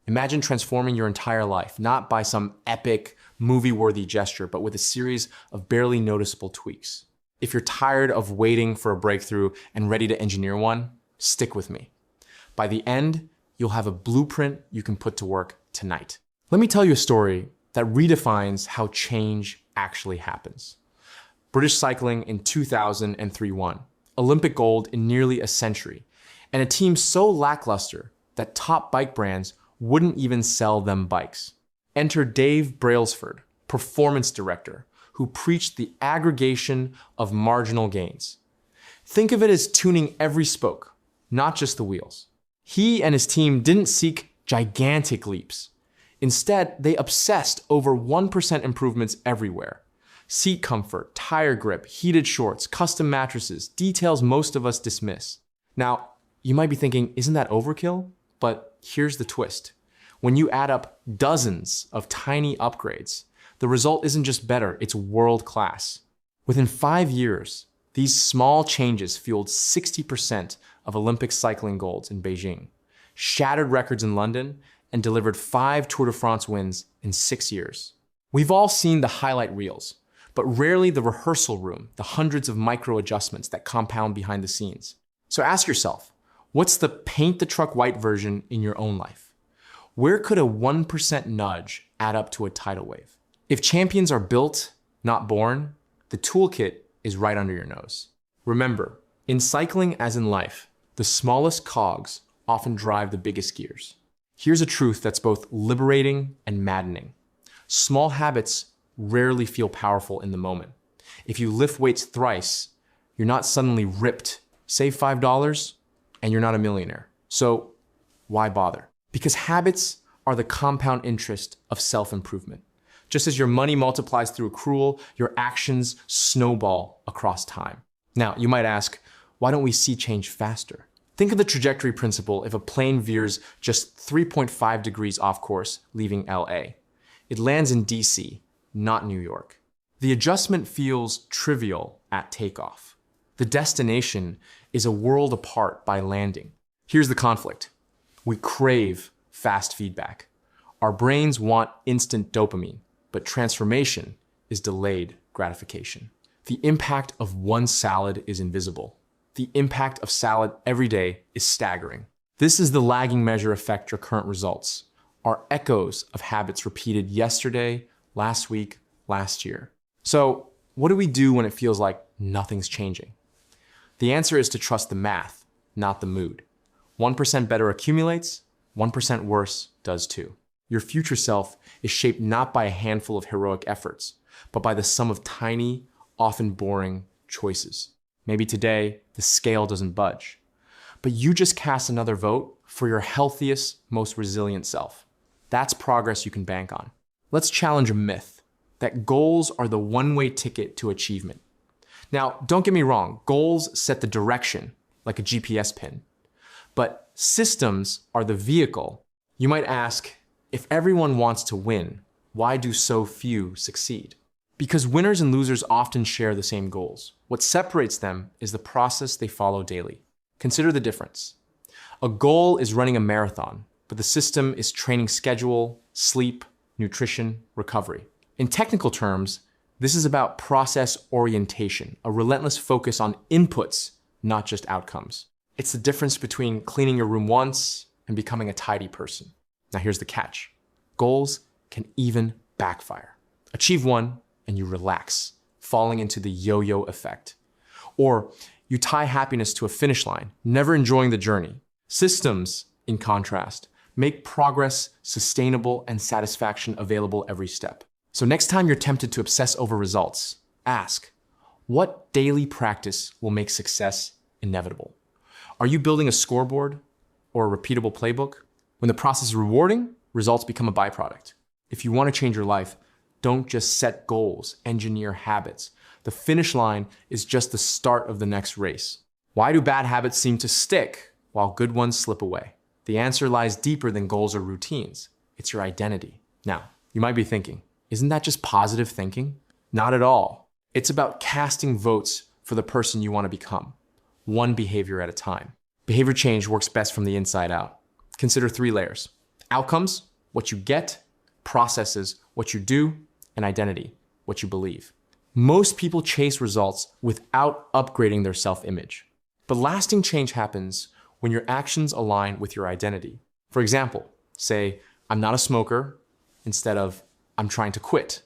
Imagine transforming your entire life, not by some epic, movie-worthy gesture, but with a series of barely noticeable tweaks. If you're tired of waiting for a breakthrough and ready to engineer one, stick with me. By the end, you'll have a blueprint you can put to work tonight. Let me tell you a story that redefines how change actually happens. British cycling in 2003 won, Olympic gold in nearly a century, and a team so lackluster that top bike brands wouldn't even sell them bikes. Enter Dave Brailsford, performance director, who preached the aggregation of marginal gains. Think of it as tuning every spoke, not just the wheels. He and his team didn't seek gigantic leaps. Instead, they obsessed over 1% improvements everywhere. Seat comfort, tire grip, heated shorts, custom mattresses, details most of us dismiss. Now, you might be thinking, isn't that overkill? But here's the twist. When you add up dozens of tiny upgrades, the result isn't just better, it's world-class. Within 5 years, these small changes fueled 60% of Olympic cycling golds in Beijing, shattered records in London, and delivered 5 Tour de France wins in 6 years. We've all seen the highlight reels, but rarely the rehearsal room, the hundreds of micro adjustments that compound behind the scenes. So ask yourself, what's the paint the truck white version in your own life? Where could a 1% nudge add up to a tidal wave? If champions are built, not born, the toolkit is right under your nose. Remember, in cycling as in life, the smallest cogs often drive the biggest gears. Here's a truth that's both liberating and maddening. Small habits rarely feel powerful in the moment. If you lift weights thrice, you're not suddenly ripped. Save $5 and you're not a millionaire. So why bother? Because habits are the compound interest of self-improvement. Just as your money multiplies through accrual, your actions snowball across time. Now, you might ask, why don't we see change faster? Think of the trajectory principle if a plane veers just 3.5 degrees off course, leaving LA. It lands in DC, not New York. The adjustment feels trivial at takeoff. The destination is a world apart by landing. Here's the conflict. We crave fast feedback. Our brains want instant dopamine, but transformation is delayed gratification. The impact of one salad is invisible. The impact of salad every day is staggering. This is the lagging measure effect your current results are echoes of habits repeated yesterday, last week, last year. So what do we do when it feels like nothing's changing? The answer is to trust the math, not the mood. 1% better accumulates, 1% worse does too. Your future self is shaped not by a handful of heroic efforts, but by the sum of tiny, often boring choices. Maybe today, the scale doesn't budge, but you just cast another vote for your healthiest, most resilient self. That's progress you can bank on. Let's challenge a myth that goals are the one-way ticket to achievement. Now, don't get me wrong, goals set the direction, like a GPS pin, but systems are the vehicle. You might ask, if everyone wants to win, why do so few succeed? Because winners and losers often share the same goals. What separates them is the process they follow daily. Consider the difference. A goal is running a marathon, but the system is training schedule, sleep, nutrition, recovery. In technical terms, this is about process orientation, a relentless focus on inputs, not just outcomes. It's the difference between cleaning your room once and becoming a tidy person. Now here's the catch. Goals can even backfire. Achieve one, and you relax, falling into the yo-yo effect. Or you tie happiness to a finish line, never enjoying the journey. Systems, in contrast, make progress sustainable and satisfaction available every step. So next time you're tempted to obsess over results, ask, what daily practice will make success inevitable? Are you building a scoreboard or a repeatable playbook? When the process is rewarding, results become a byproduct. If you want to change your life, don't just set goals, engineer habits. The finish line is just the start of the next race. Why do bad habits seem to stick while good ones slip away? The answer lies deeper than goals or routines. It's your identity. Now, you might be thinking, isn't that just positive thinking? Not at all. It's about casting votes for the person you want to become, one behavior at a time. Behavior change works best from the inside out. Consider 3 layers. Outcomes, what you get; processes, what you do; and identity, what you believe. Most people chase results without upgrading their self-image. But lasting change happens when your actions align with your identity. For example, say, "I'm not a smoker," instead of "I'm trying to quit."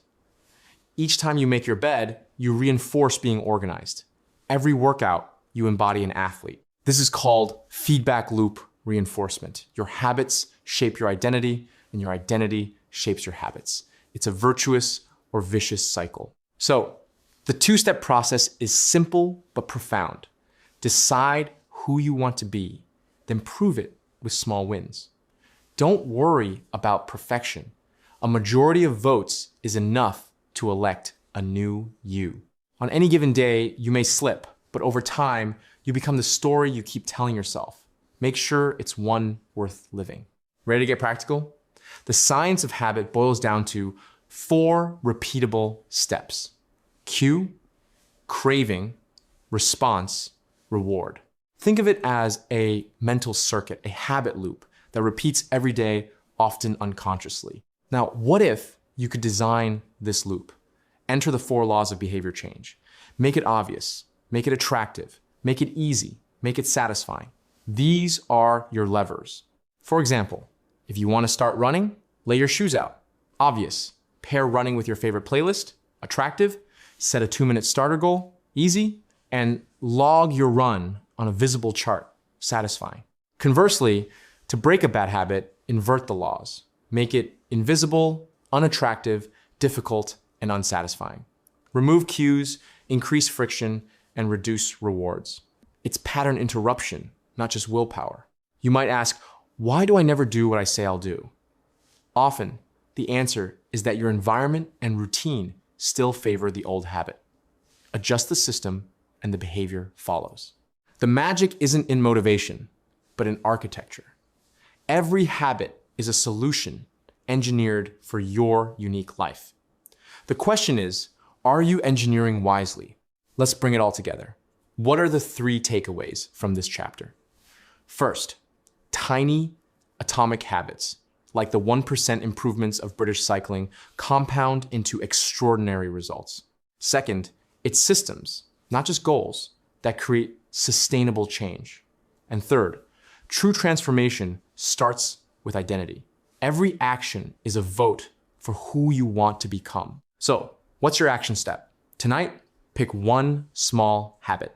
Each time you make your bed, you reinforce being organized. Every workout, you embody an athlete. This is called feedback loop reinforcement. Your habits shape your identity, and your identity shapes your habits. It's a virtuous or vicious cycle. So, the two-step process is simple but profound. Decide who you want to be, then prove it with small wins. Don't worry about perfection. A majority of votes is enough to elect a new you. On any given day, you may slip, but over time, you become the story you keep telling yourself. Make sure it's one worth living. Ready to get practical? The science of habit boils down to 4 repeatable steps: cue, craving, response, reward. Think of it as a mental circuit, a habit loop that repeats every day, often unconsciously. Now, what if you could design this loop? Enter the 4 laws of behavior change. Make it obvious, make it attractive, make it easy, make it satisfying. These are your levers. For example, if you want to start running, lay your shoes out. Obvious. Pair running with your favorite playlist. Attractive. Set a 2-minute starter goal. Easy. And log your run on a visible chart. Satisfying. Conversely, to break a bad habit, invert the laws. Make it invisible, unattractive, difficult, and unsatisfying. Remove cues, increase friction, and reduce rewards. It's pattern interruption, not just willpower. You might ask, why do I never do what I say I'll do? Often, the answer is that your environment and routine still favor the old habit. Adjust the system, and the behavior follows. The magic isn't in motivation, but in architecture. Every habit is a solution engineered for your unique life. The question is, are you engineering wisely? Let's bring it all together. What are the 3 takeaways from this chapter? First, tiny atomic habits, like the 1% improvements of British cycling, compound into extraordinary results. Second, it's systems, not just goals, that create sustainable change. And third, true transformation starts with identity. Every action is a vote for who you want to become. So, what's your action step? Tonight, pick one small habit.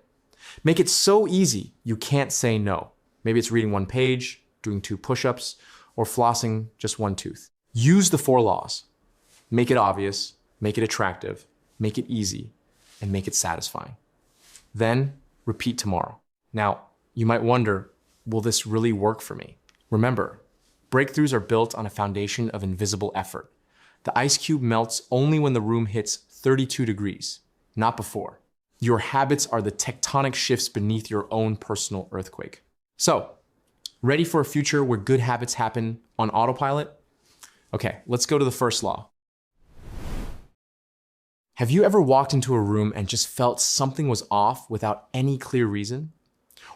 Make it so easy you can't say no. Maybe it's reading 1 page, doing 2 push-ups, or flossing just 1 tooth. Use the 4 laws. Make it obvious, make it attractive, make it easy, and make it satisfying. Then repeat tomorrow. Now, you might wonder, will this really work for me? Remember, breakthroughs are built on a foundation of invisible effort. The ice cube melts only when the room hits 32 degrees, not before. Your habits are the tectonic shifts beneath your own personal earthquake. So, ready for a future where good habits happen on autopilot? Okay, let's go to the first law. Have you ever walked into a room and just felt something was off without any clear reason?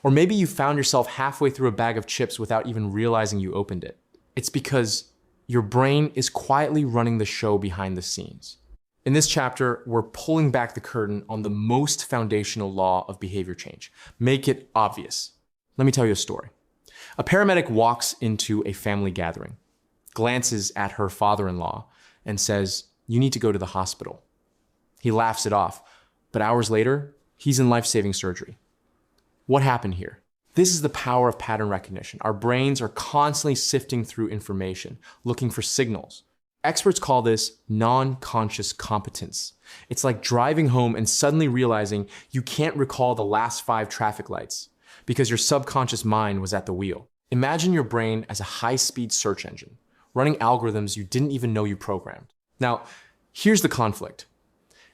Or maybe you found yourself halfway through a bag of chips without even realizing you opened it. It's because your brain is quietly running the show behind the scenes. In this chapter, we're pulling back the curtain on the most foundational law of behavior change. Make it obvious. Let me tell you a story. A paramedic walks into a family gathering, glances at her father-in-law, and says, "You need to go to the hospital." He laughs it off, but hours later, he's in life-saving surgery. What happened here? This is the power of pattern recognition. Our brains are constantly sifting through information, looking for signals. Experts call this non-conscious competence. It's like driving home and suddenly realizing you can't recall the last 5 traffic lights because your subconscious mind was at the wheel. Imagine your brain as a high-speed search engine, running algorithms you didn't even know you programmed. Now, here's the conflict.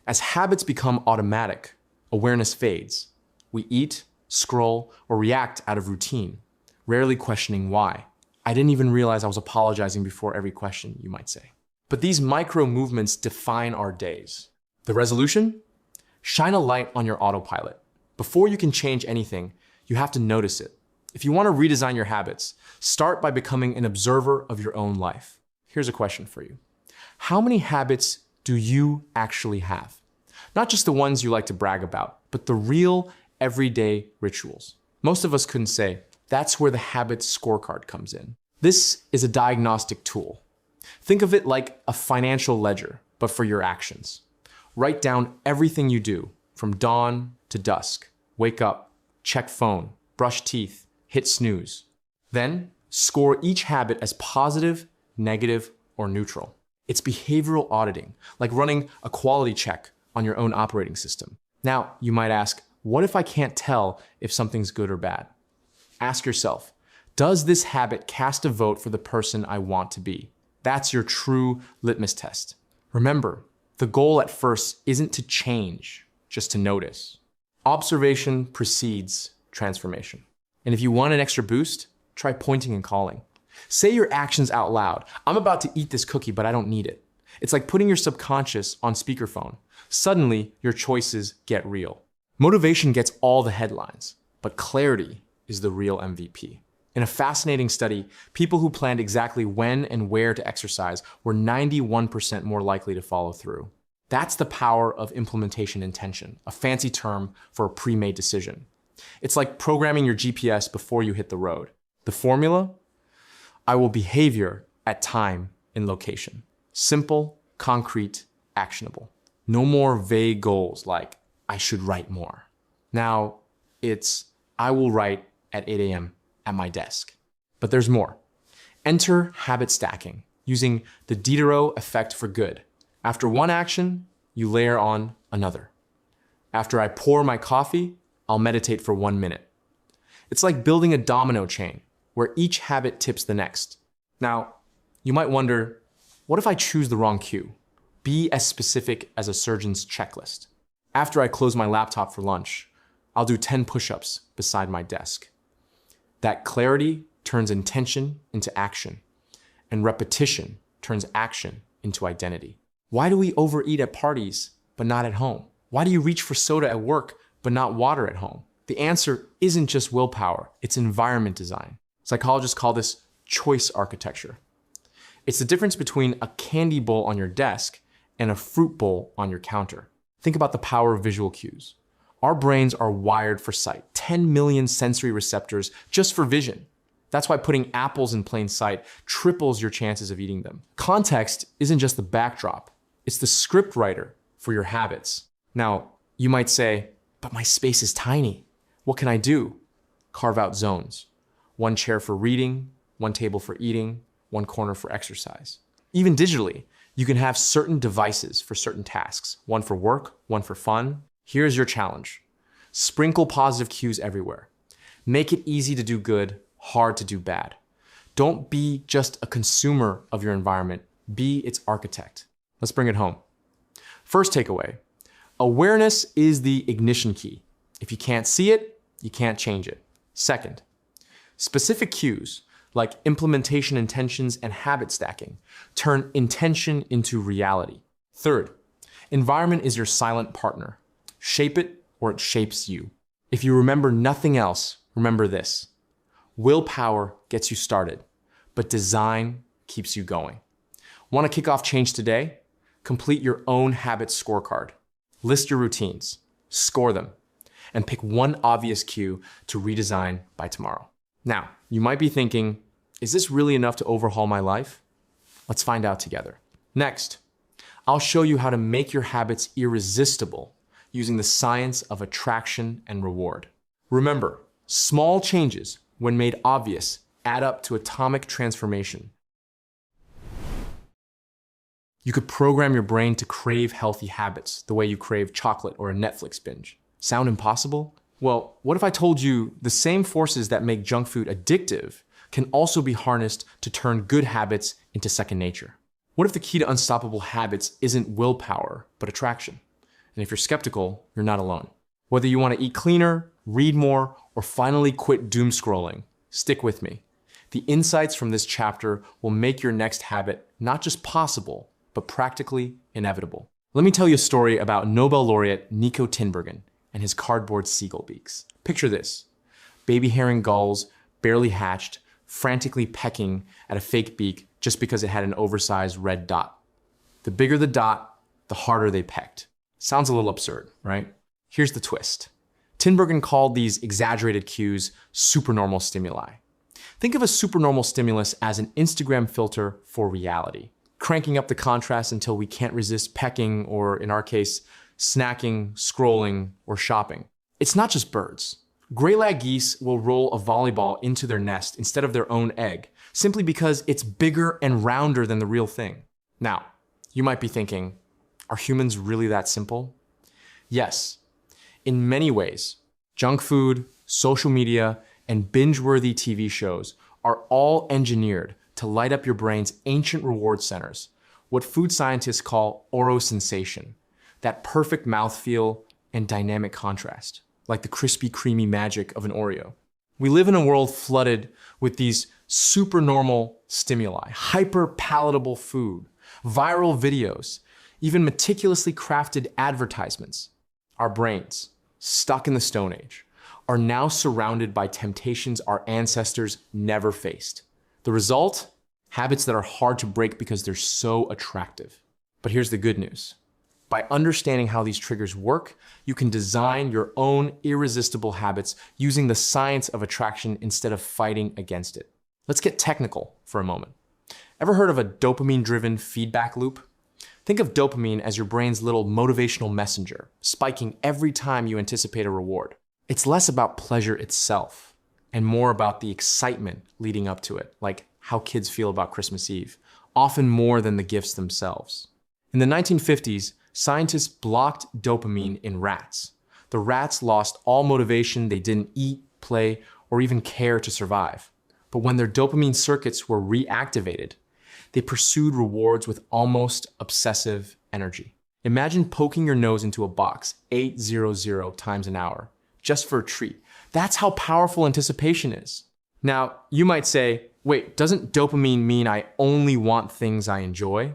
As habits become automatic, awareness fades. We eat, scroll, or react out of routine, rarely questioning why. I didn't even realize I was apologizing before every question, you might say. But these micro movements define our days. The resolution? Shine a light on your autopilot. Before you can change anything, you have to notice it. If you want to redesign your habits, start by becoming an observer of your own life. Here's a question for you. How many habits do you actually have? Not just the ones you like to brag about, but the real everyday rituals. Most of us couldn't say. That's where the habits scorecard comes in. This is a diagnostic tool. Think of it like a financial ledger, but for your actions. Write down everything you do from dawn to dusk. Wake up, check phone, brush teeth, hit snooze. Then score each habit as positive, negative, or neutral. It's behavioral auditing, like running a quality check on your own operating system. Now, you might ask, what if I can't tell if something's good or bad? Ask yourself, does this habit cast a vote for the person I want to be? That's your true litmus test. Remember, the goal at first isn't to change, just to notice. Observation precedes transformation. And if you want an extra boost, try pointing and calling. Say your actions out loud. I'm about to eat this cookie, but I don't need it. It's like putting your subconscious on speakerphone. Suddenly, your choices get real. Motivation gets all the headlines, but clarity is the real MVP. In a fascinating study, people who planned exactly when and where to exercise were 91% more likely to follow through. That's the power of implementation intention, a fancy term for a pre-made decision. It's like programming your GPS before you hit the road. The formula? I will behavior at time and location. Simple, concrete, actionable. No more vague goals like, I should write more. Now, it's, I will write at 8 a.m. at my desk. But there's more. Enter habit stacking, using the Diderot effect for good. After one action, you layer on another. After I pour my coffee, I'll meditate for 1 minute. It's like building a domino chain, where each habit tips the next. Now, you might wonder, what if I choose the wrong cue? Be as specific as a surgeon's checklist. After I close my laptop for lunch, I'll do 10 push-ups beside my desk. That clarity turns intention into action, and repetition turns action into identity. Why do we overeat at parties, but not at home? Why do you reach for soda at work, but not water at home? The answer isn't just willpower, it's environment design. Psychologists call this choice architecture. It's the difference between a candy bowl on your desk and a fruit bowl on your counter. Think about the power of visual cues. Our brains are wired for sight, 10 million sensory receptors just for vision. That's why putting apples in plain sight triples your chances of eating them. Context isn't just the backdrop, it's the script writer for your habits. Now, you might say, but my space is tiny. What can I do? Carve out zones. One chair for reading, one table for eating, one corner for exercise. Even digitally, you can have certain devices for certain tasks, one for work, one for fun. Here's your challenge. Sprinkle positive cues everywhere. Make it easy to do good, hard to do bad. Don't be just a consumer of your environment, be its architect. Let's bring it home. First takeaway, awareness is the ignition key. If you can't see it, you can't change it. Second, specific cues like implementation intentions and habit stacking turn intention into reality. Third, environment is your silent partner. Shape it or it shapes you. If you remember nothing else, remember this. Willpower gets you started, but design keeps you going. Want to kick off change today? Complete your own habit scorecard. List your routines, score them, and pick one obvious cue to redesign by tomorrow. Now, you might be thinking, is this really enough to overhaul my life? Let's find out together. Next, I'll show you how to make your habits irresistible using the science of attraction and reward. Remember, small changes, when made obvious, add up to atomic transformation. You could program your brain to crave healthy habits the way you crave chocolate or a Netflix binge. Sound impossible? Well, what if I told you the same forces that make junk food addictive can also be harnessed to turn good habits into second nature? What if the key to unstoppable habits isn't willpower, but attraction? And if you're skeptical, you're not alone. Whether you want to eat cleaner, read more, or finally quit doom scrolling, stick with me. The insights from this chapter will make your next habit not just possible, but practically inevitable. Let me tell you a story about Nobel laureate Nico Tinbergen and his cardboard seagull beaks. Picture this: baby herring gulls barely hatched, frantically pecking at a fake beak just because it had an oversized red dot. The bigger the dot, the harder they pecked. Sounds a little absurd, right? Here's the twist. Tinbergen called these exaggerated cues supernormal stimuli. Think of a supernormal stimulus as an Instagram filter for reality, cranking up the contrast until we can't resist pecking, or in our case, snacking, scrolling, or shopping. It's not just birds. Gray-lag geese will roll a volleyball into their nest instead of their own egg, simply because it's bigger and rounder than the real thing. Now, you might be thinking, are humans really that simple? Yes. In many ways, junk food, social media, and binge-worthy TV shows are all engineered to light up your brain's ancient reward centers, what food scientists call orosensation, that perfect mouthfeel and dynamic contrast, like the crispy, creamy magic of an Oreo. We live in a world flooded with these supernormal stimuli, hyper-palatable food, viral videos, even meticulously crafted advertisements. Our brains, stuck in the Stone Age, are now surrounded by temptations our ancestors never faced. The result? Habits that are hard to break because they're so attractive. But here's the good news. By understanding how these triggers work, you can design your own irresistible habits using the science of attraction instead of fighting against it. Let's get technical for a moment. Ever heard of a dopamine-driven feedback loop? Think of dopamine as your brain's little motivational messenger, spiking every time you anticipate a reward. It's less about pleasure itself and more about the excitement leading up to it, like how kids feel about Christmas Eve, often more than the gifts themselves. In the 1950s, scientists blocked dopamine in rats. The rats lost all motivation. They didn't eat, play, or even care to survive. But when their dopamine circuits were reactivated, they pursued rewards with almost obsessive energy. Imagine poking your nose into a box 800 times an hour just for a treat. That's how powerful anticipation is. Now, you might say, wait, doesn't dopamine mean I only want things I enjoy?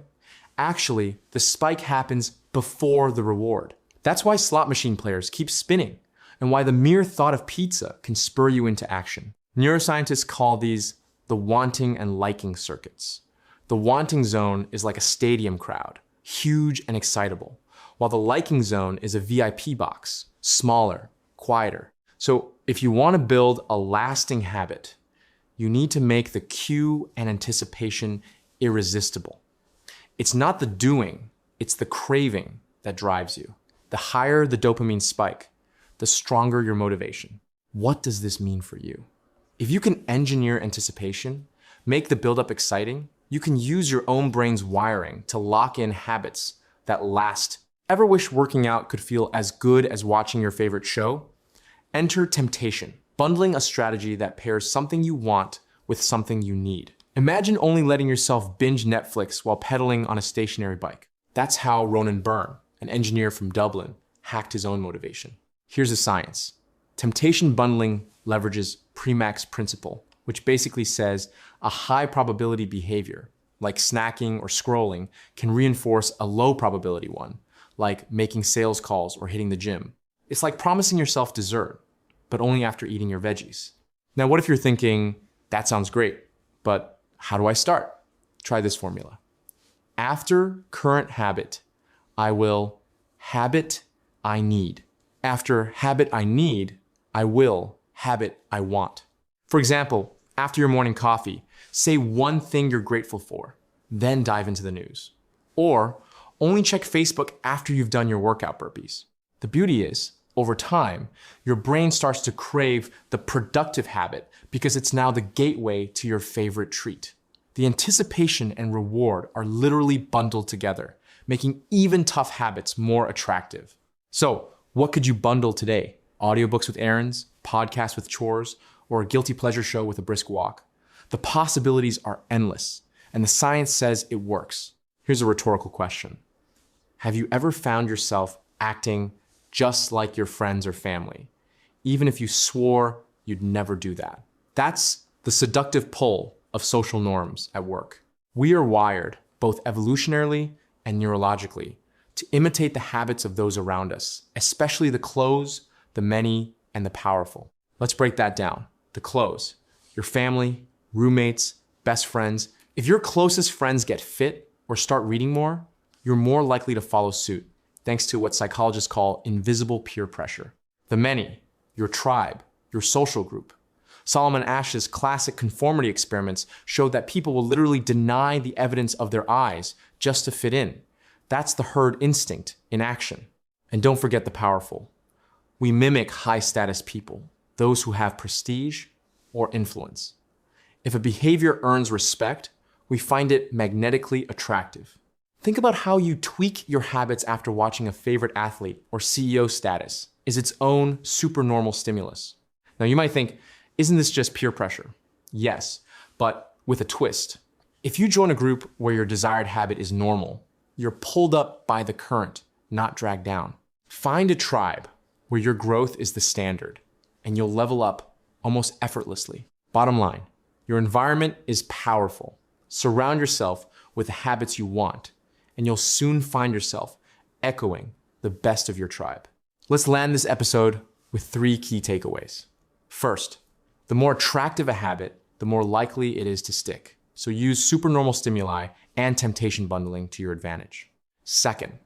Actually, the spike happens before the reward. That's why slot machine players keep spinning and why the mere thought of pizza can spur you into action. Neuroscientists call these the wanting and liking circuits. The wanting zone is like a stadium crowd, huge and excitable, while the liking zone is a VIP box, smaller, quieter. So if you want to build a lasting habit, you need to make the cue and anticipation irresistible. It's not the doing, it's the craving that drives you. The higher the dopamine spike, the stronger your motivation. What does this mean for you? If you can engineer anticipation, make the buildup exciting, you can use your own brain's wiring to lock in habits that last. Ever wish working out could feel as good as watching your favorite show? Enter temptation, bundling a strategy that pairs something you want with something you need. Imagine only letting yourself binge Netflix while pedaling on a stationary bike. That's how Ronan Byrne, an engineer from Dublin, hacked his own motivation. Here's the science. Temptation bundling leverages Premack's principle, which basically says a high probability behavior, like snacking or scrolling, can reinforce a low probability one, like making sales calls or hitting the gym. It's like promising yourself dessert, but only after eating your veggies. Now, what if you're thinking, that sounds great, but how do I start? Try this formula. After current habit, I will habit I need. After habit I need, I will habit I want. For example, after your morning coffee, say one thing you're grateful for, then dive into the news. Or only check Facebook after you've done your workout burpees. The beauty is, over time, your brain starts to crave the productive habit because it's now the gateway to your favorite treat. The anticipation and reward are literally bundled together, making even tough habits more attractive. So, what could you bundle today? Audiobooks with errands, podcasts with chores, or a guilty pleasure show with a brisk walk? The possibilities are endless, and the science says it works. Here's a rhetorical question. Have you ever found yourself acting just like your friends or family, even if you swore you'd never do that? That's the seductive pull of social norms at work. We are wired, both evolutionarily and neurologically, to imitate the habits of those around us, especially the close, the many, and the powerful. Let's break that down. The close. Your family, roommates, best friends. If your closest friends get fit or start reading more, you're more likely to follow suit, thanks to what psychologists call invisible peer pressure. The many, your tribe, your social group. Solomon Asch's classic conformity experiments showed that people will literally deny the evidence of their eyes just to fit in. That's the herd instinct in action. And don't forget the powerful. We mimic high-status people, those who have prestige or influence. If a behavior earns respect, we find it magnetically attractive. Think about how you tweak your habits after watching a favorite athlete or CEO status is its own supernormal stimulus. Now you might think, isn't this just peer pressure? Yes, but with a twist. If you join a group where your desired habit is normal, you're pulled up by the current, not dragged down. Find a tribe where your growth is the standard, and you'll level up almost effortlessly. Bottom line, your environment is powerful. Surround yourself with the habits you want, and you'll soon find yourself echoing the best of your tribe. Let's land this episode with 3 key takeaways. First, the more attractive a habit, the more likely it is to stick. So use supernormal stimuli and temptation bundling to your advantage. Second,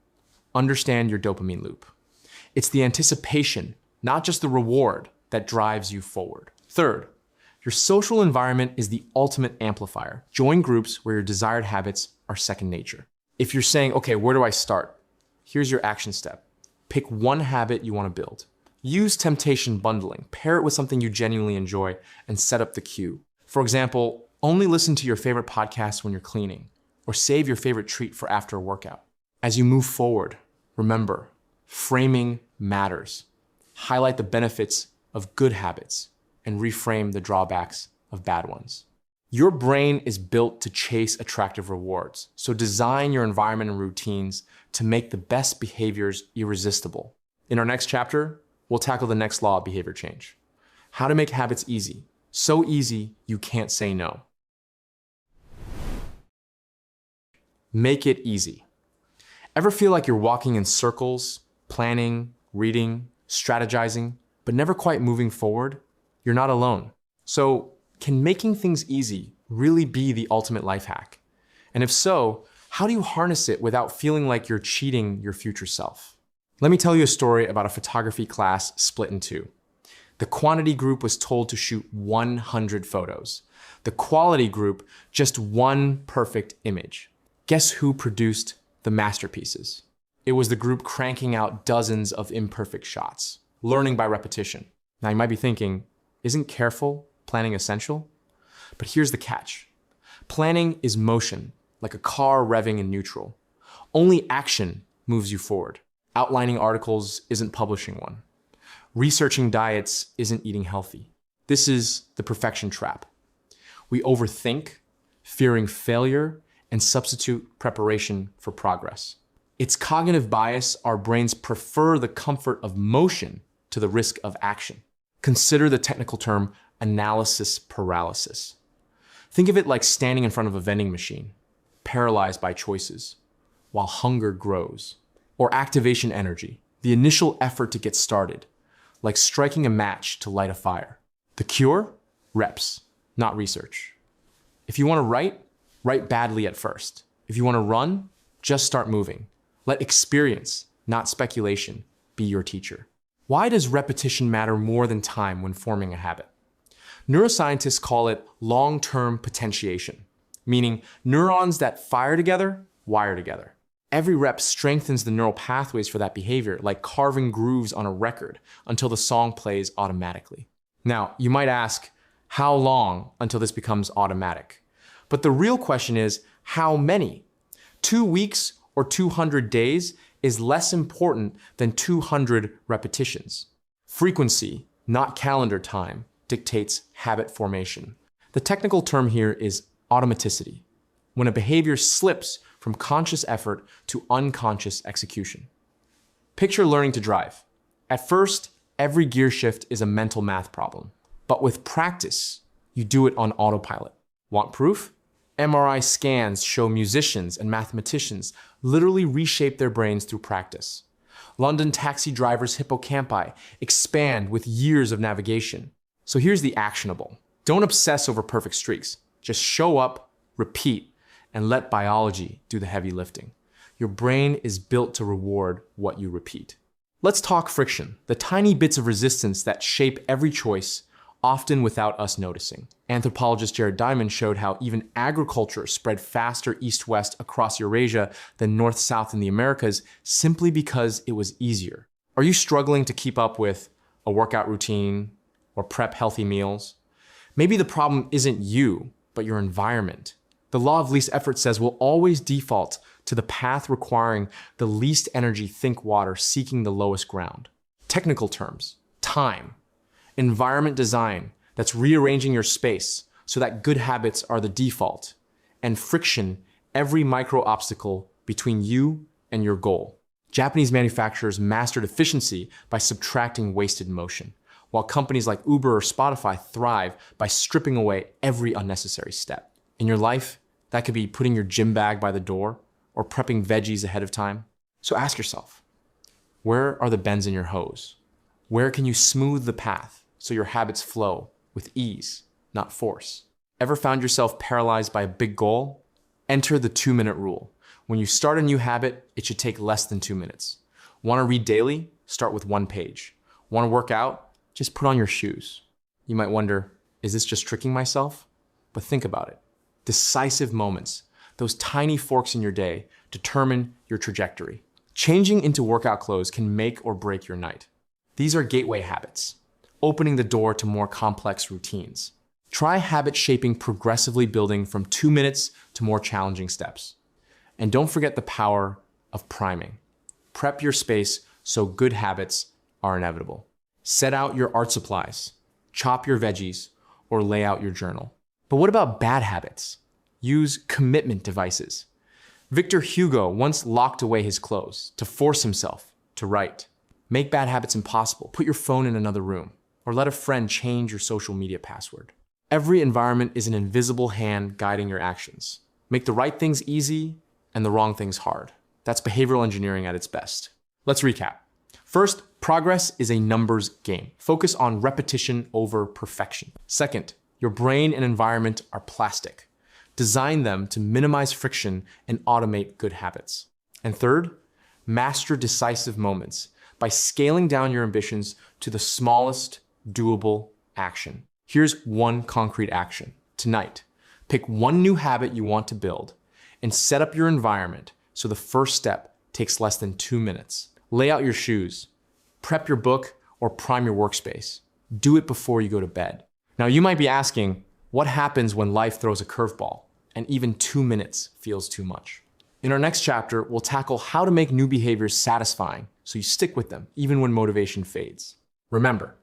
understand your dopamine loop. It's the anticipation, not just the reward, that drives you forward. Third, your social environment is the ultimate amplifier. Join groups where your desired habits are second nature. If you're saying, okay, where do I start? Here's your action step. Pick one habit you want to build. Use temptation bundling. Pair it with something you genuinely enjoy and set up the cue. For example, only listen to your favorite podcast when you're cleaning, or save your favorite treat for after a workout. As you move forward, remember, framing matters. Highlight the benefits of good habits and reframe the drawbacks of bad ones. Your brain is built to chase attractive rewards, so design your environment and routines to make the best behaviors irresistible. In our next chapter, we'll tackle the next law of behavior change. How to make habits easy. So easy, you can't say no. Make it easy. Ever feel like you're walking in circles, planning, reading, strategizing, but never quite moving forward? You're not alone. So, can making things easy really be the ultimate life hack? And if so, how do you harness it without feeling like you're cheating your future self? Let me tell you a story about a photography class split in 2. The quantity group was told to shoot 100 photos. The quality group, just one perfect image. Guess who produced the masterpieces? It was the group cranking out dozens of imperfect shots, learning by repetition. Now you might be thinking, isn't careful planning essential? But here's the catch. Planning is motion, like a car revving in neutral. Only action moves you forward. Outlining articles isn't publishing one. Researching diets isn't eating healthy. This is the perfection trap. We overthink, fearing failure, and substitute preparation for progress. It's cognitive bias. Our brains prefer the comfort of motion to the risk of action. Consider the technical term analysis paralysis. Think of it like standing in front of a vending machine, paralyzed by choices, while hunger grows. Or activation energy, the initial effort to get started, like striking a match to light a fire. The cure? Reps, not research. If you want to write badly at first. If you want to run, just start moving. Let experience, not speculation, be your teacher. Why does repetition matter more than time when forming a habit? Neuroscientists call it long-term potentiation, meaning neurons that fire together, wire together. Every rep strengthens the neural pathways for that behavior, like carving grooves on a record until the song plays automatically. Now, you might ask, how long until this becomes automatic? But the real question is, how many? 2 weeks or 200 days is less important than 200 repetitions. Frequency, not calendar time, dictates habit formation. The technical term here is automaticity, when a behavior slips from conscious effort to unconscious execution. Picture learning to drive. At first, every gear shift is a mental math problem, but with practice, you do it on autopilot. Want proof? MRI scans show musicians and mathematicians literally reshape their brains through practice. London taxi drivers' hippocampi expand with years of navigation. So here's the actionable. Don't obsess over perfect streaks. Just show up, repeat, and let biology do the heavy lifting. Your brain is built to reward what you repeat. Let's talk friction, the tiny bits of resistance that shape every choice, often without us noticing. Anthropologist Jared Diamond showed how even agriculture spread faster east-west across Eurasia than north-south in the Americas simply because it was easier. Are you struggling to keep up with a workout routine or prep healthy meals? Maybe the problem isn't you, but your environment. The law of least effort says we'll always default to the path requiring the least energy, think water, seeking the lowest ground. Technical terms, time, environment design, that's rearranging your space so that good habits are the default, and friction, every micro obstacle between you and your goal. Japanese manufacturers mastered efficiency by subtracting wasted motion, while companies like Uber or Spotify thrive by stripping away every unnecessary step. In your life, that could be putting your gym bag by the door or prepping veggies ahead of time. So ask yourself, where are the bends in your hose? Where can you smooth the path so your habits flow with ease, not force? Ever found yourself paralyzed by a big goal? Enter the 2-minute rule. When you start a new habit, it should take less than 2 minutes. Want to read daily? Start with 1 page. Want to work out? Just put on your shoes. You might wonder, is this just tricking myself? But think about it. Decisive moments, those tiny forks in your day, determine your trajectory. Changing into workout clothes can make or break your night. These are gateway habits, opening the door to more complex routines. Try habit shaping, progressively building from 2 minutes to more challenging steps. And don't forget the power of priming. Prep your space so good habits are inevitable. Set out your art supplies, chop your veggies, or lay out your journal. But what about bad habits? Use commitment devices. Victor Hugo once locked away his clothes to force himself to write. Make bad habits impossible. Put your phone in another room, or let a friend change your social media password. Every environment is an invisible hand guiding your actions. Make the right things easy and the wrong things hard. That's behavioral engineering at its best. Let's recap. First, progress is a numbers game. Focus on repetition over perfection. Second, your brain and environment are plastic. Design them to minimize friction and automate good habits. And third, master decisive moments by scaling down your ambitions to the smallest doable action. Here's one concrete action. Tonight, pick one new habit you want to build and set up your environment so the first step takes less than 2 minutes. Lay out your shoes, prep your book, or prime your workspace. Do it before you go to bed. Now you might be asking, what happens when life throws a curveball and even 2 minutes feels too much? In our next chapter, we'll tackle how to make new behaviors satisfying so you stick with them even when motivation fades. Remember,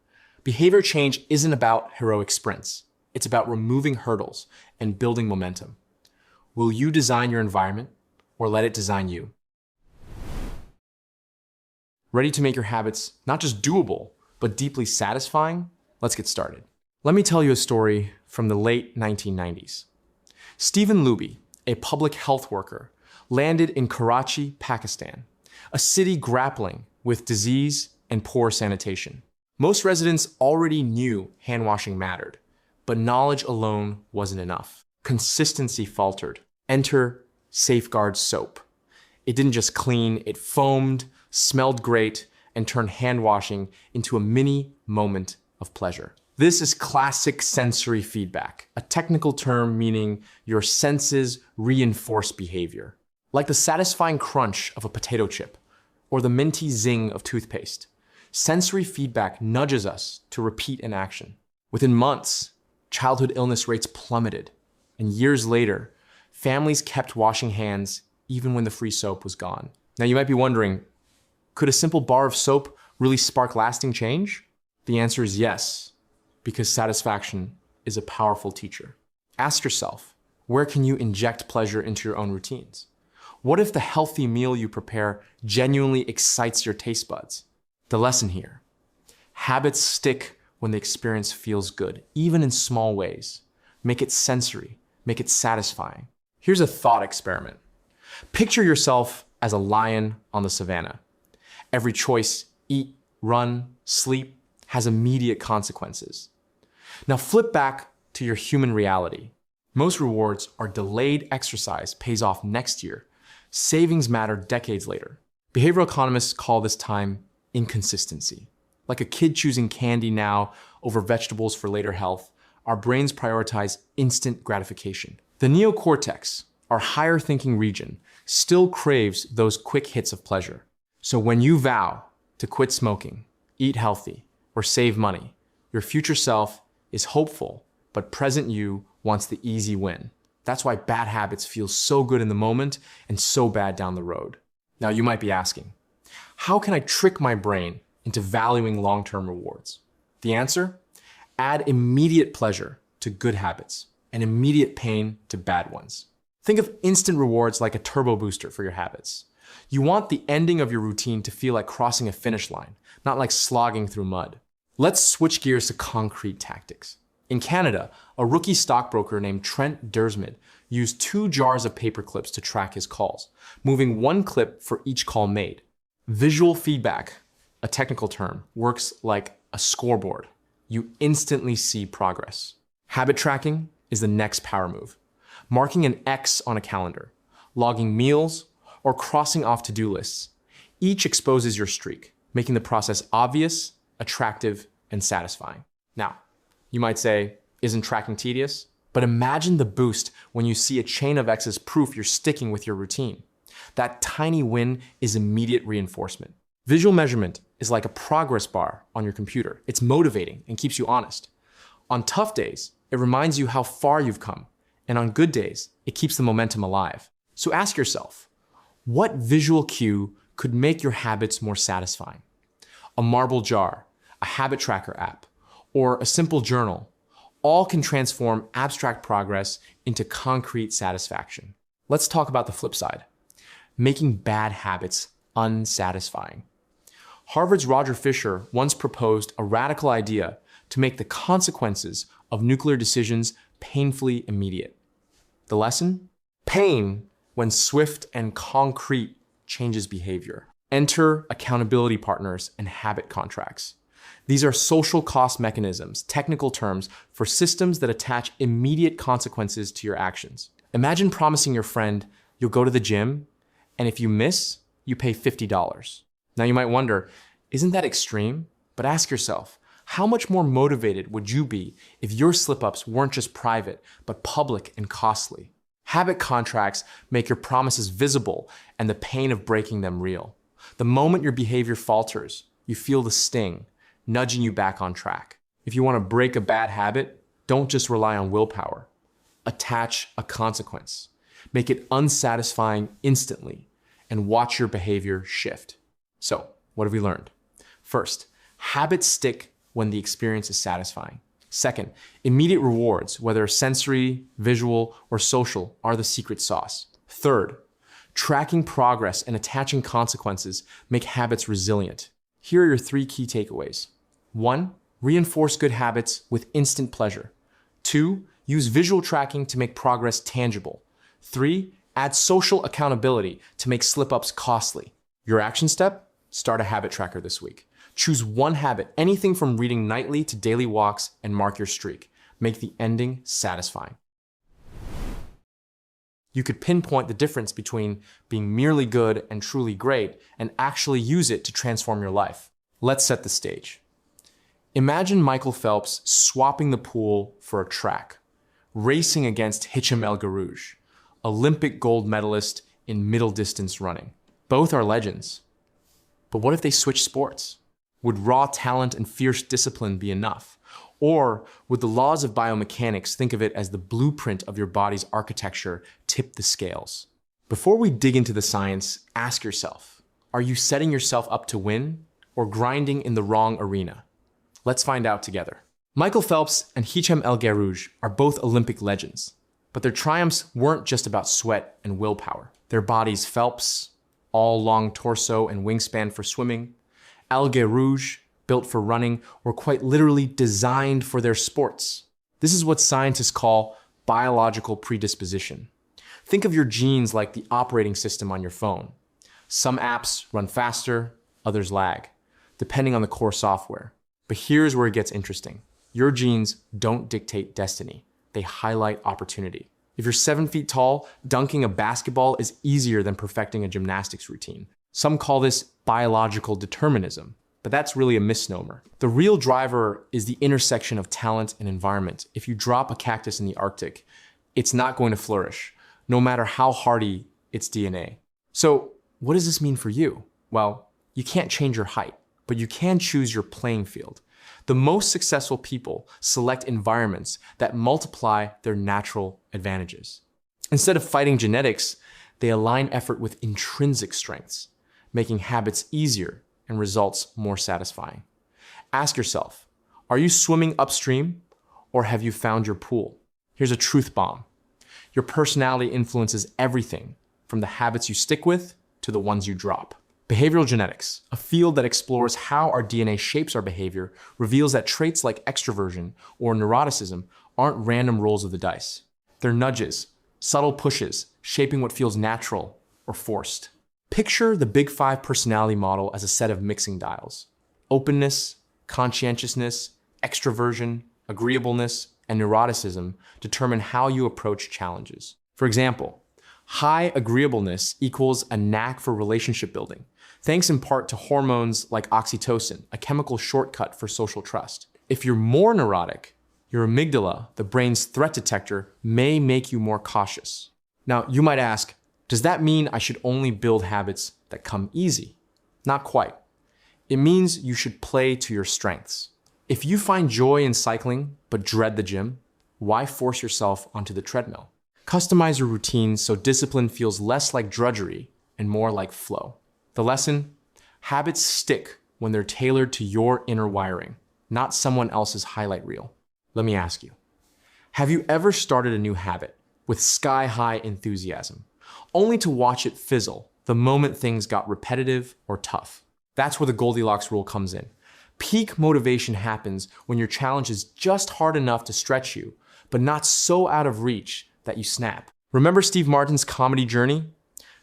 behavior change isn't about heroic sprints. It's about removing hurdles and building momentum. Will you design your environment or let it design you? Ready to make your habits not just doable, but deeply satisfying? Let's get started. Let me tell you a story from the late 1990s. Stephen Luby, a public health worker, landed in Karachi, Pakistan, a city grappling with disease and poor sanitation. Most residents already knew hand washing mattered, but knowledge alone wasn't enough. Consistency faltered. Enter Safeguard soap. It didn't just clean, it foamed, smelled great, and turned hand washing into a mini moment of pleasure. This is classic sensory feedback, a technical term meaning your senses reinforce behavior. Like the satisfying crunch of a potato chip or the minty zing of toothpaste, sensory feedback nudges us to repeat an action. Within months, childhood illness rates plummeted, and years later, families kept washing hands even when the free soap was gone. Now you might be wondering, could a simple bar of soap really spark lasting change? The answer is yes, because satisfaction is a powerful teacher. Ask yourself, where can you inject pleasure into your own routines? What if the healthy meal you prepare genuinely excites your taste buds? The lesson here: habits stick when the experience feels good, even in small ways. Make it sensory, make it satisfying. Here's a thought experiment. Picture yourself as a lion on the savannah. Every choice, eat, run, sleep, has immediate consequences. Now flip back to your human reality. Most rewards are delayed exercise pays off next year. Savings matter decades later. Behavioral economists call this time inconsistency. Like a kid choosing candy now over vegetables for later health, our brains prioritize instant gratification. The neocortex, our higher thinking region, still craves those quick hits of pleasure. So when you vow to quit smoking, eat healthy, or save money, your future self is hopeful, but present you wants the easy win. That's why bad habits feel so good in the moment and so bad down the road. Now you might be asking, how can I trick my brain into valuing long-term rewards? The answer? Add immediate pleasure to good habits and immediate pain to bad ones. Think of instant rewards like a turbo booster for your habits. You want the ending of your routine to feel like crossing a finish line, not like slogging through mud. Let's switch gears to concrete tactics. In Canada, a rookie stockbroker named Trent Dersmid used 2 jars of paper clips to track his calls, moving 1 clip for each call made. Visual feedback, a technical term, works like a scoreboard. You instantly see progress. Habit tracking is the next power move. Marking an X on a calendar, logging meals, or crossing off to-do lists. Each exposes your streak, making the process obvious, attractive, and satisfying. Now, you might say, isn't tracking tedious? But imagine the boost when you see a chain of X's proof you're sticking with your routine. That tiny win is immediate reinforcement. Visual measurement is like a progress bar on your computer. It's motivating and keeps you honest. On tough days, it reminds you how far you've come. And on good days, it keeps the momentum alive. So ask yourself, what visual cue could make your habits more satisfying? A marble jar, a habit tracker app, or a simple journal, all can transform abstract progress into concrete satisfaction. Let's talk about the flip side, making bad habits unsatisfying. Harvard's Roger Fisher once proposed a radical idea to make the consequences of nuclear decisions painfully immediate. The lesson? Pain, when swift and concrete, changes behavior. Enter accountability partners and habit contracts. These are social cost mechanisms, technical terms for systems that attach immediate consequences to your actions. Imagine promising your friend you'll go to the gym, and if you miss, you pay $50. Now you might wonder, isn't that extreme? But ask yourself, how much more motivated would you be if your slip-ups weren't just private, but public and costly? Habit contracts make your promises visible and the pain of breaking them real. The moment your behavior falters, you feel the sting, nudging you back on track. If you want to break a bad habit, don't just rely on willpower. Attach a consequence. Make it unsatisfying instantly and watch your behavior shift. So, what have we learned? First, habits stick when the experience is satisfying. Second, immediate rewards, whether sensory, visual, or social, are the secret sauce. Third, tracking progress and attaching consequences make habits resilient. Here are your 3 key takeaways. 1, reinforce good habits with instant pleasure. 2, use visual tracking to make progress tangible. 3, add social accountability to make slip-ups costly. Your action step? Start a habit tracker this week. Choose 1 habit, anything from reading nightly to daily walks, and mark your streak. Make the ending satisfying. You could pinpoint the difference between being merely good and truly great and actually use it to transform your life. Let's set the stage. Imagine Michael Phelps swapping the pool for a track, racing against Hicham El Guerrouj, Olympic gold medalist in middle distance running. Both are legends. But what if they switch sports? Would raw talent and fierce discipline be enough? Or would the laws of biomechanics, think of it as the blueprint of your body's architecture, tip the scales? Before we dig into the science, ask yourself, are you setting yourself up to win or grinding in the wrong arena? Let's find out together. Michael Phelps and Hicham El Guerrouj are both Olympic legends, but their triumphs weren't just about sweat and willpower. Their bodies, Phelps, all long torso and wingspan for swimming. El Guerrouj, built for running, were quite literally designed for their sports. This is what scientists call biological predisposition. Think of your genes like the operating system on your phone. Some apps run faster, others lag, depending on the core software. But here's where it gets interesting. Your genes don't dictate destiny. They highlight opportunity. If you're 7 feet tall, dunking a basketball is easier than perfecting a gymnastics routine. Some call this biological determinism, but that's really a misnomer. The real driver is the intersection of talent and environment. If you drop a cactus in the Arctic, it's not going to flourish, no matter how hardy its DNA. So what does this mean for you? Well, you can't change your height, but you can choose your playing field. The most successful people select environments that multiply their natural advantages. Instead of fighting genetics, they align effort with intrinsic strengths, making habits easier and results more satisfying. Ask yourself, are you swimming upstream or have you found your pool? Here's a truth bomb. Your personality influences everything from the habits you stick with to the ones you drop. Behavioral genetics, a field that explores how our DNA shapes our behavior, reveals that traits like extroversion or neuroticism aren't random rolls of the dice. They're nudges, subtle pushes, shaping what feels natural or forced. Picture the Big Five personality model as a set of mixing dials. Openness, conscientiousness, extroversion, agreeableness, and neuroticism determine how you approach challenges. For example, high agreeableness equals a knack for relationship building, thanks in part to hormones like oxytocin, a chemical shortcut for social trust. If you're more neurotic, your amygdala, the brain's threat detector, may make you more cautious. Now, you might ask, does that mean I should only build habits that come easy? Not quite. It means you should play to your strengths. If you find joy in cycling but dread the gym, why force yourself onto the treadmill? Customize your routine so discipline feels less like drudgery and more like flow. The lesson? Habits stick when they're tailored to your inner wiring, not someone else's highlight reel. Let me ask you, have you ever started a new habit with sky-high enthusiasm, only to watch it fizzle the moment things got repetitive or tough? That's where the Goldilocks rule comes in. Peak motivation happens when your challenge is just hard enough to stretch you, but not so out of reach that you snap. Remember Steve Martin's comedy journey?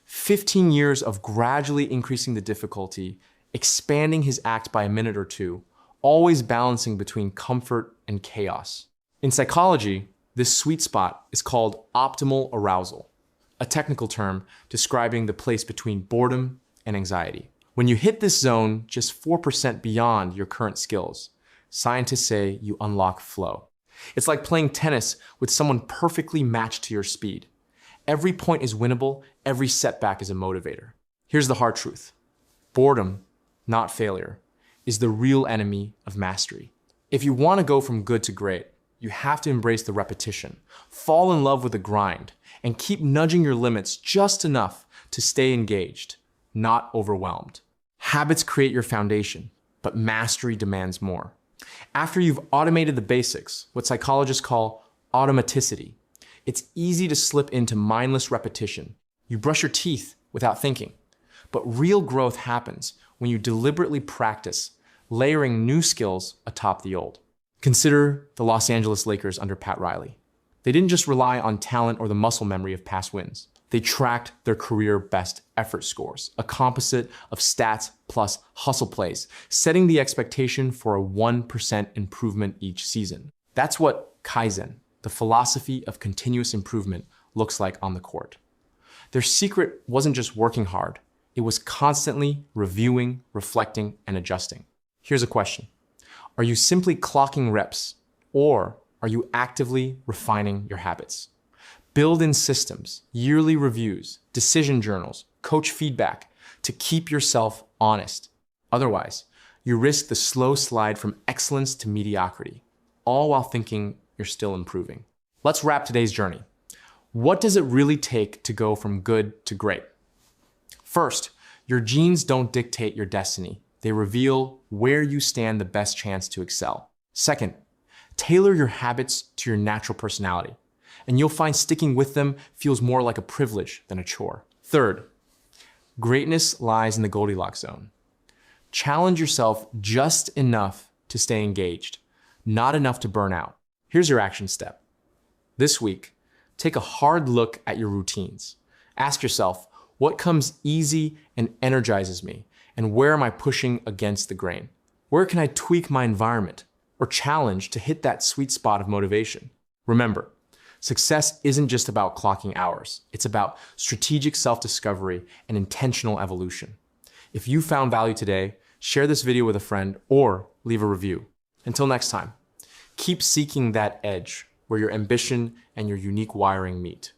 15 years of gradually increasing the difficulty, expanding his act by a minute or two, always balancing between comfort and chaos. In psychology, this sweet spot is called optimal arousal, a technical term describing the place between boredom and anxiety. When you hit this zone just 4% beyond your current skills, scientists say you unlock flow. It's like playing tennis with someone perfectly matched to your speed. Every point is winnable, every setback is a motivator. Here's the hard truth. Boredom, not failure, is the real enemy of mastery. If you want to go from good to great, you have to embrace the repetition, fall in love with the grind, and keep nudging your limits just enough to stay engaged, not overwhelmed. Habits create your foundation, but mastery demands more. After you've automated the basics, what psychologists call automaticity, it's easy to slip into mindless repetition. You brush your teeth without thinking. But real growth happens when you deliberately practice, layering new skills atop the old. Consider the Los Angeles Lakers under Pat Riley. They didn't just rely on talent or the muscle memory of past wins. They tracked their career best effort scores, a composite of stats plus hustle plays, setting the expectation for a 1% improvement each season. That's what Kaizen, the philosophy of continuous improvement, looks like on the court. Their secret wasn't just working hard, it was constantly reviewing, reflecting, and adjusting. Here's a question. Are you simply clocking reps, or are you actively refining your habits? Build in systems, yearly reviews, decision journals, coach feedback to keep yourself honest. Otherwise, you risk the slow slide from excellence to mediocrity, all while thinking you're still improving. Let's wrap today's journey. What does it really take to go from good to great? First, your genes don't dictate your destiny. They reveal where you stand the best chance to excel. Second, tailor your habits to your natural personality, and you'll find sticking with them feels more like a privilege than a chore. Third, greatness lies in the Goldilocks zone. Challenge yourself just enough to stay engaged, not enough to burn out. Here's your action step. This week, take a hard look at your routines. Ask yourself, what comes easy and energizes me? And where am I pushing against the grain? Where can I tweak my environment? or challenged to hit that sweet spot of motivation. Remember, success isn't just about clocking hours. It's about strategic self-discovery and intentional evolution. If you found value today, share this video with a friend or leave a review. Until next time, keep seeking that edge where your ambition and your unique wiring meet.